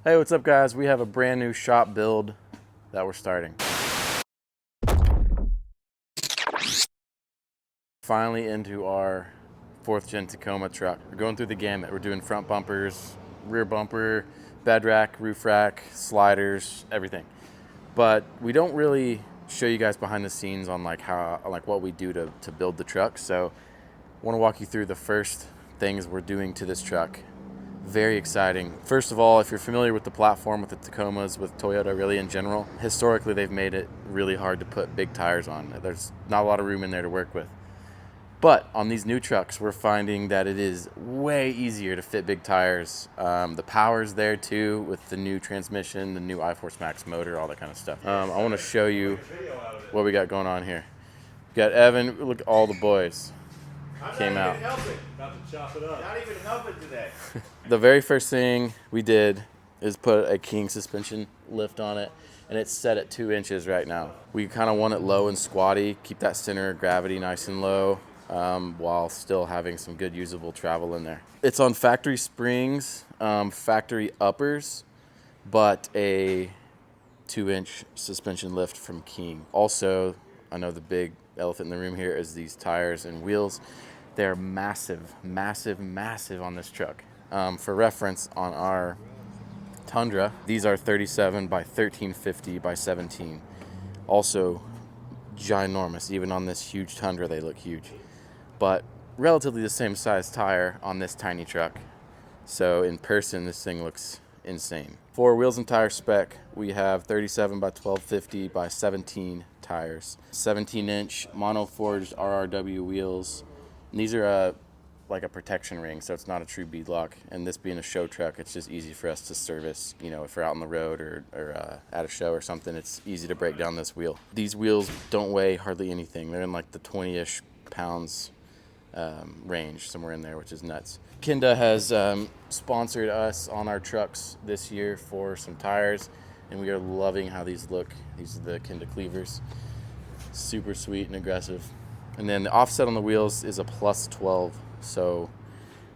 Hey, what's up guys? We have a brand new shop build that we're starting. Finally into our 4th gen Tacoma truck. We're going through the gamut. We're doing front bumpers, rear bumper, bed rack, roof rack, sliders, everything. But we don't really show you guys behind the scenes on what we do to build the truck. So I want to walk you through the first things we're doing to this truck. Very exciting. First of all, if you're familiar with the platform, with the Tacomas, with Toyota really in general, historically they've made it really hard to put big tires on. There's not a lot of room in there to work with. But on these new trucks, we're finding that it is way easier to fit big tires. The power's there too with the new transmission, the new iForce Max motor, all that kind of stuff. I want to show you what we got going on here. We got Evan, look at all the boys. Came out. About to chop it up. Not even helping today. The very first thing we did is put a King suspension lift on it, and it's set at 2 inches right now. We kind of want it low and squatty, keep that center of gravity nice and low, while still having some good usable travel in there. It's on factory springs, factory uppers, but a 2-inch suspension lift from King. Also, I know the big elephant in the room here is these tires and wheels. They're massive, massive, massive on this truck. For reference, on our Tundra, these are 37 by 1350 by 17. Also ginormous. Even on this huge Tundra, they look huge. But relatively the same size tire on this tiny truck. So in person, this thing looks insane. For wheels and tire spec, we have 37 by 1250 by 17 tires. 17-inch mono-forged RRW wheels. And these are like a protection ring, so it's not a true beadlock. And this being a show truck, it's just easy for us to service. You know, if we're out on the road or at a show or something, it's easy to break down this wheel. These wheels don't weigh hardly anything. They're in like the 20-ish pounds range, somewhere in there, which is nuts. Kenda has sponsored us on our trucks this year for some tires, and we are loving how these look. These are the Kenda cleavers. Super sweet and aggressive. And then the offset on the wheels is a plus 12. So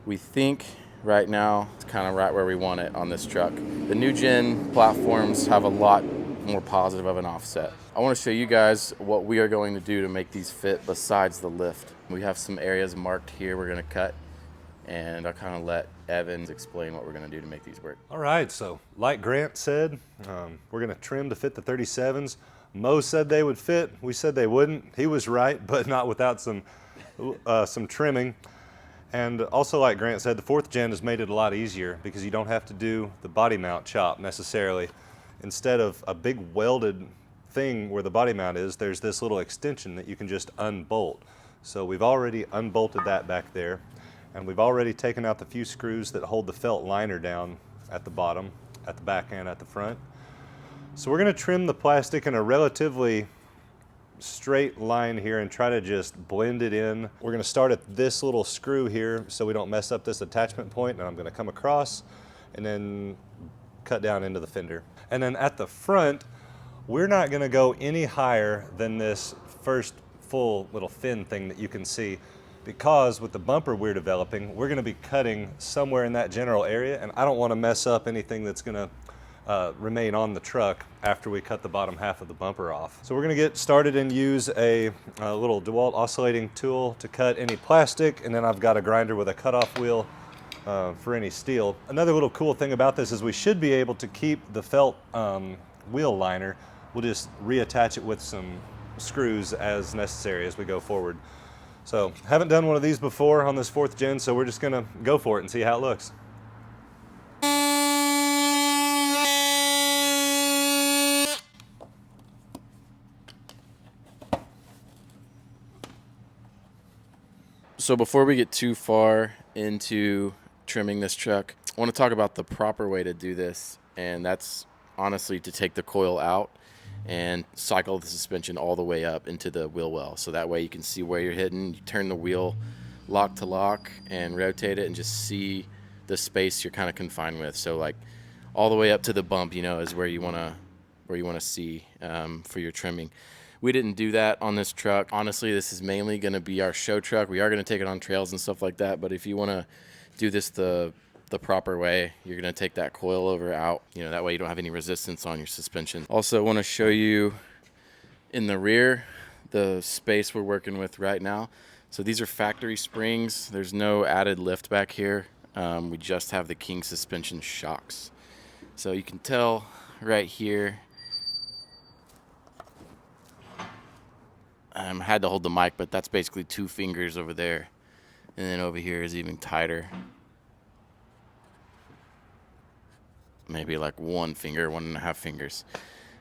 we think right now it's kind of right where we want it on this truck. The new gen platforms have a lot more positive of an offset. I want to show you guys what we are going to do to make these fit besides the lift. We have some areas marked here we're going to cut, and I'll kind of let Evans explain what we're going to do to make these work. All right, so like Grant said, we're going to trim to fit the 37s. Mo said they would fit. We said they wouldn't. He was right, but not without some trimming. And also, like Grant said, the 4th gen has made it a lot easier because you don't have to do the body mount chop necessarily. Instead of a big welded thing where the body mount is, there's this little extension that you can just unbolt. So we've already unbolted that back there, and we've already taken out the few screws that hold the felt liner down at the bottom, at the back and at the front. So we're going to trim the plastic in a relatively straight line here and try to just blend it in. We're going to start at this little screw here so we don't mess up this attachment point, and I'm going to come across and then cut down into the fender. And then at the front, we're not going to go any higher than this first full little fin thing that you can see, because with the bumper we're developing, we're going to be cutting somewhere in that general area, and I don't want to mess up anything that's going to remain on the truck after we cut the bottom half of the bumper off. So we're going to get started and use a little DeWalt oscillating tool to cut any plastic, and then I've got a grinder with a cutoff wheel for any steel. Another little cool thing about this is we should be able to keep the felt wheel liner. We'll just reattach it with some screws as necessary as we go forward. So haven't done one of these before on this 4th gen, so we're just going to go for it and see how it looks. So before we get too far into trimming this truck, I want to talk about the proper way to do this, and that's honestly to take the coil out and cycle the suspension all the way up into the wheel well. So that way you can see where you're hitting. You turn the wheel lock to lock and rotate it and just see the space you're kind of confined with. So like all the way up to the bump, you know, is where you want to see for your trimming. We didn't do that on this truck. Honestly, this is mainly going to be our show truck. We are going to take it on trails and stuff like that, but if you want to do this the the proper way. You're going to take that coilover out, that way you don't have any resistance on your suspension. Also, I want to show you in the rear the space we're working with right now. So these are factory springs. There's no added lift back here. We just have the King suspension shocks. So you can tell right here, I had to hold the mic, but that's basically 2 fingers over there. And then over here is even tighter. Maybe like 1 finger, 1.5 fingers.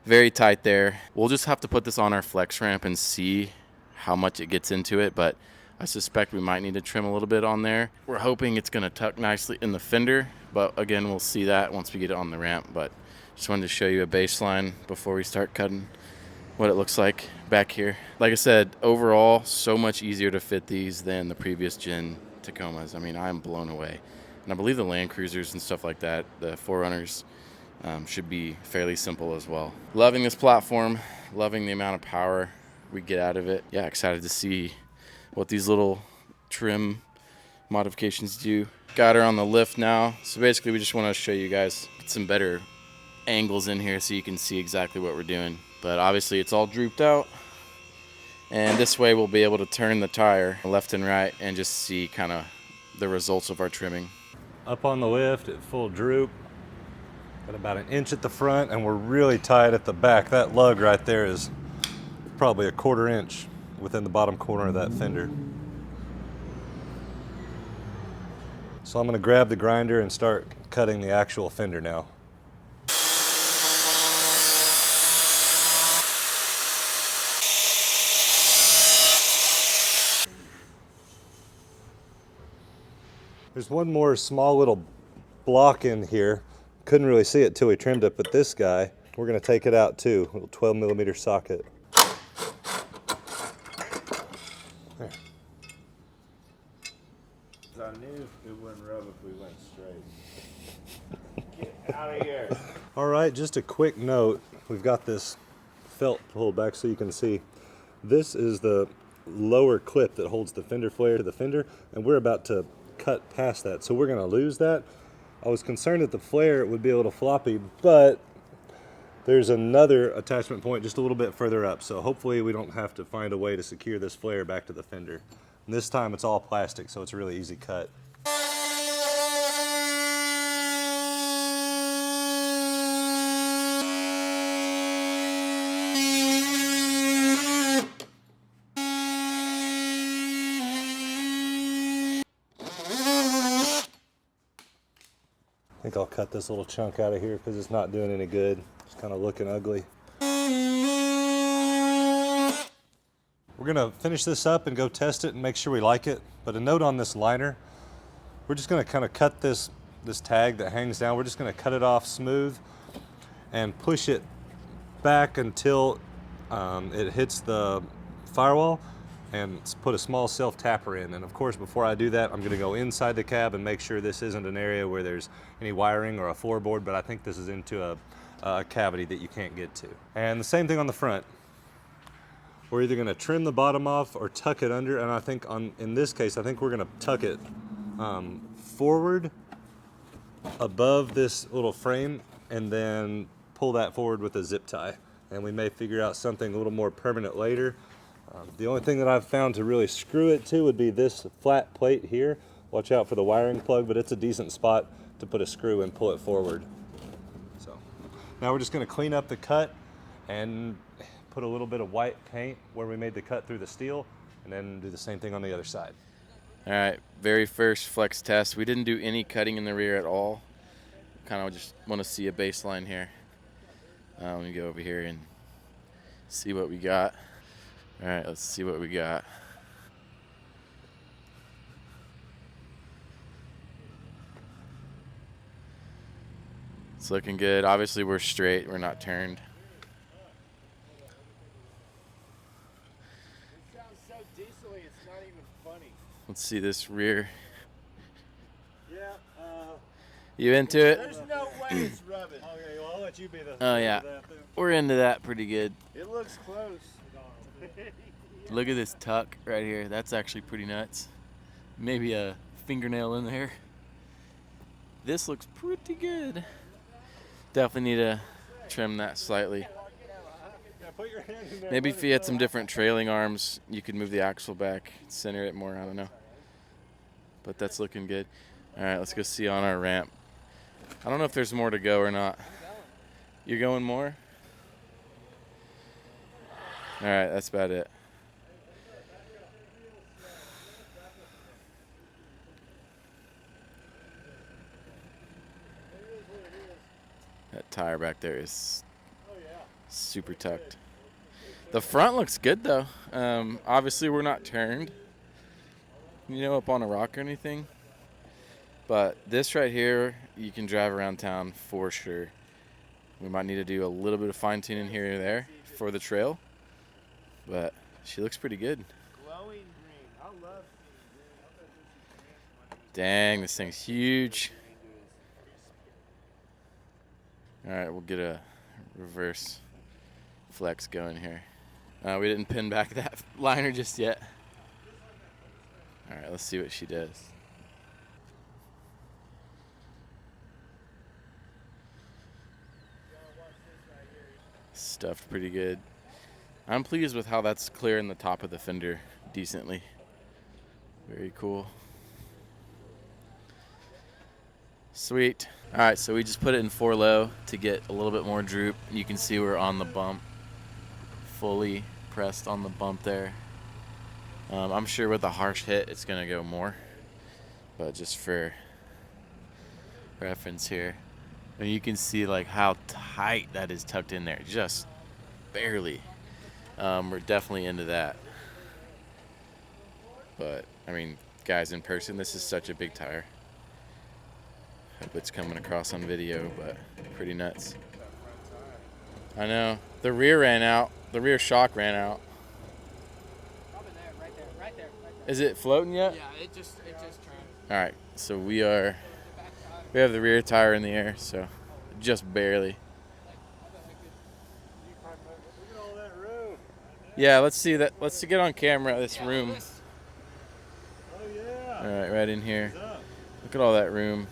Very tight there. We'll just have to put this on our flex ramp and see how much it gets into it, but I suspect we might need to trim a little bit on there. We're hoping it's gonna tuck nicely in the fender, but again, we'll see that once we get it on the ramp. But just wanted to show you a baseline before we start cutting what it looks like back here. Like I said, overall, so much easier to fit these than the previous gen Tacomas. I mean, I'm blown away. And I believe the Land Cruisers and stuff like that, the Forerunners, should be fairly simple as well. Loving this platform, loving the amount of power we get out of it. Yeah, excited to see what these little trim modifications do. Got her on the lift now. So basically we just want to show you guys some better angles in here so you can see exactly what we're doing. But obviously it's all drooped out. And this way we'll be able to turn the tire left and right and just see kind of the results of our trimming. Up on the lift at full droop. Got about 1 inch at the front, and we're really tight at the back. That lug right there is probably 1/4 inch within the bottom corner of that fender. So I'm going to grab the grinder and start cutting the actual fender now. There's one more small little block in here. Couldn't really see it till we trimmed it, but this guy, we're going to take it out too. A little 12mm socket. There. I knew it wouldn't rub if we went straight. Get out of here. All right, just a quick note. We've got this felt pulled back so you can see. This is the lower clip that holds the fender flare to the fender, and we're about to cut past that, so we're going to lose that. I was concerned that the flare would be able to floppy, but there's another attachment point just a little bit further up, so hopefully we don't have to find a way to secure this flare back to the fender. And this time it's all plastic, so it's a really easy cut. I think I'll cut this little chunk out of here because it's not doing any good. It's kind of looking ugly. We're gonna finish this up and go test it and make sure we like it. But a note on this liner, we're just gonna kind of cut this tag that hangs down. We're just gonna cut it off smooth and push it back until it hits the firewall, and put a small self-tapper in. And of course, before I do that, I'm gonna go inside the cab and make sure this isn't an area where there's any wiring or a floorboard, but I think this is into a cavity that you can't get to. And the same thing on the front. We're either gonna trim the bottom off or tuck it under, and I think in this case, I think we're gonna tuck it forward above this little frame and then pull that forward with a zip tie. And we may figure out something a little more permanent later. The only thing that I've found to really screw it to would be this flat plate here. Watch out for the wiring plug, but it's a decent spot to put a screw and pull it forward. So now we're just gonna clean up the cut and put a little bit of white paint where we made the cut through the steel, and then do the same thing on the other side. All right, very first flex test. We didn't do any cutting in the rear at all. Kind of just want to see a baseline here. Let me go over here and see what we got. All right, let's see what we got. It's looking good. Obviously, we're straight. We're not turned. It sounds so diesel-y, it's not even funny. Let's see this rear. Yeah, You into it? there's no way it's rubbing. Okay, well, I'll let you be the Oh, yeah. We're into that pretty good. It looks close. Look at this tuck right here. That's actually pretty nuts. Maybe a fingernail in there. This looks pretty good. Definitely need to trim that slightly. Yeah, put your hand in there. Maybe if you had some different trailing arms, you could move the axle back, center it more, I don't know. But that's looking good. All right, let's go see on our ramp. I don't know if there's more to go or not. You're going more? All right, that's about it. That tire back there is super tucked. The front looks good though. Obviously we're not turned, up on a rock or anything. But this right here, you can drive around town for sure. We might need to do a little bit of fine tuning here or there for the trail. But she looks pretty good. Glowing green. I love Dang, this thing's huge. All right, we'll get a reverse flex going here. We didn't pin back that liner just yet. All right, let's see what she does. Stuffed pretty good. I'm pleased with how that's clearing the top of the fender decently. Very cool. Sweet. All right, so we just put it in 4 low to get a little bit more droop. You can see we're on the bump, fully pressed on the bump there. I'm sure with a harsh hit, it's gonna go more, but just for reference here, and you can see like how tight that is tucked in there, just barely. We're definitely into that. But I mean, guys, in person, this is such a big tire. Hope it's coming across on video, but pretty nuts. I know. The rear ran out. The rear shock ran out. Probably there, right there. Is it floating yet? Yeah, it just turned. All right, so we have the rear tire in the air, so just barely. Look at all that room. Yeah, let's see that. Let's get on camera this room. Oh yeah. All right, right in here. Look at all that room.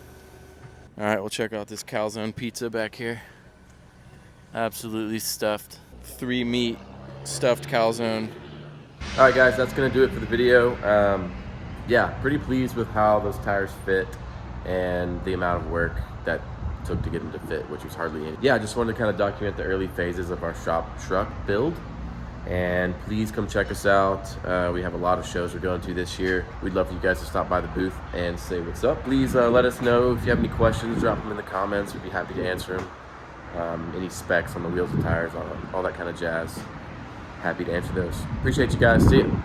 All right, we'll check out this calzone pizza back here. Absolutely stuffed. 3 meat stuffed calzone. All right, guys, that's gonna do it for the video. Yeah, pretty pleased with how those tires fit and the amount of work that took to get them to fit, which was hardly any. Yeah, I just wanted to kind of document the early phases of our shop truck build. And please come check us out. We have a lot of shows we're going to this year. We'd love for you guys to stop by the booth and say what's up. Please let us know if you have any questions. Drop them in the comments. We'd be happy to answer them. Any specs on the wheels and tires, all that kind of jazz. Happy to answer those. Appreciate you guys. See you.